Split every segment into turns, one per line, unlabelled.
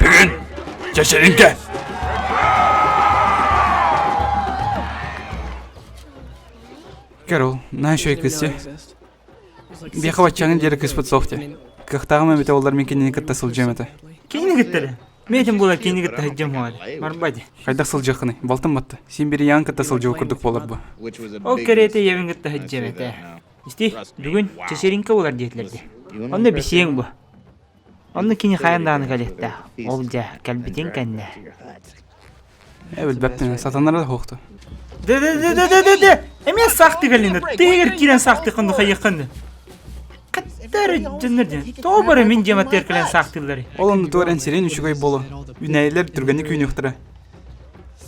Bugün Çeçelinke. Карол, на что эквести? Бехава чангын жері кыспыт софте. Кықтағым әмете олар мен кенені кітті сылжаметі.
Кені кіттілі? Метім болар кені кітті хаджам хоғады. Марбади.
Қайдақ сылжақыны, балтын батты. Сен бері яң кітті сылжау күрдік болар бұ.
Ол кереті евін кітті хаджаметі. Исти, бүгін Чечеринка болар детлерді. Онда бисең бұ. Онда кені қайындағыны кәлетті. Ол жа кәлбетен кәнді.
Әбіл бәптен сатанары да хоқты.
Де. Әме сақты кәлінді. Тегер керен сақты қынды қайыққынды. Қаттары жынырден. Тобары мен жематтер кәлен сақтылары.
Ол онды туарен сирен үшігай болу. Үнәйлер түргені күйін өқтірі.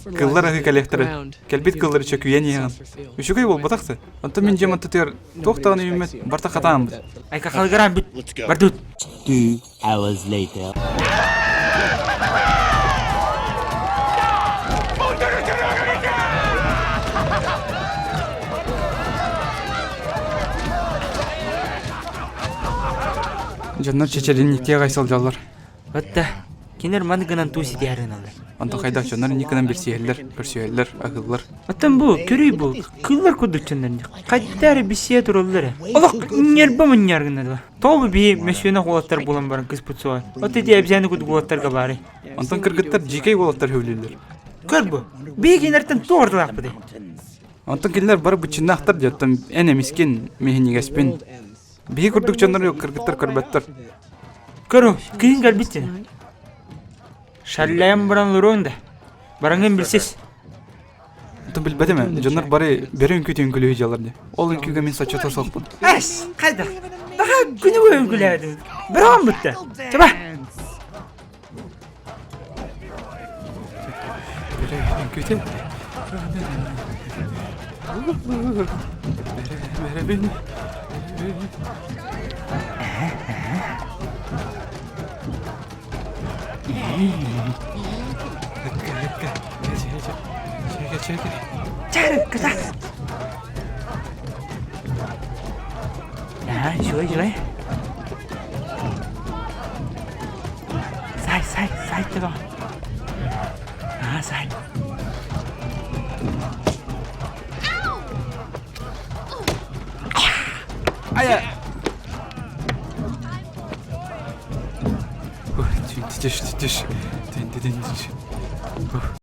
Кыллар ағы кәлектірі. Кәлбет кыллары чөкүйен еған. Үшігай бол бұтақты. Онты мен жематты түйер тоқтағын үйімет барта қатағын бұд.
Айқа қалғаран бүт. Бардут.
2 hours later.
Жаннар Чечерин никте қайсал жалар.
Отта, кенер мандығынан туси дәрін алыр.
Онты қайдақ жаннар никінен бір сүйелер, ағылар.
Оттан бұл, көрей бұл, кыллар көдік чандарында. Қайттары бісия тұралары. Олық, нербі мұн ярғынады. Тобы бей мәшуена қолаттар болан барын кыз бұтсуға. Отты де әбзәні көдік қолаттарға бары.
Онтан кыргыттар жекей қолаттар хөвлелер.
Көр бұл, бей кенерттен тоғырдылақ бұды.
Онтан келер бары бұчыннақтар жаттым әне мискен мехенегеспен. Бей күрдік жаннар кыргыттар көрбәттар.
Көру, күйін кәлбеттен. Шаллайым баран лұруында. Бараңын білсес.
Онтан білбәдеме, жаннар бары берен күтен күлі жаларды. Ол үнкіге мен сача тосақ бұд.
Әс, қайдақ. Daha günü boyu gülerdim. Bir an bitti. Çaba.
Kötü.
Çarık kısa. Dưới. Sai cho rồi. Sai.
Aya. Düş.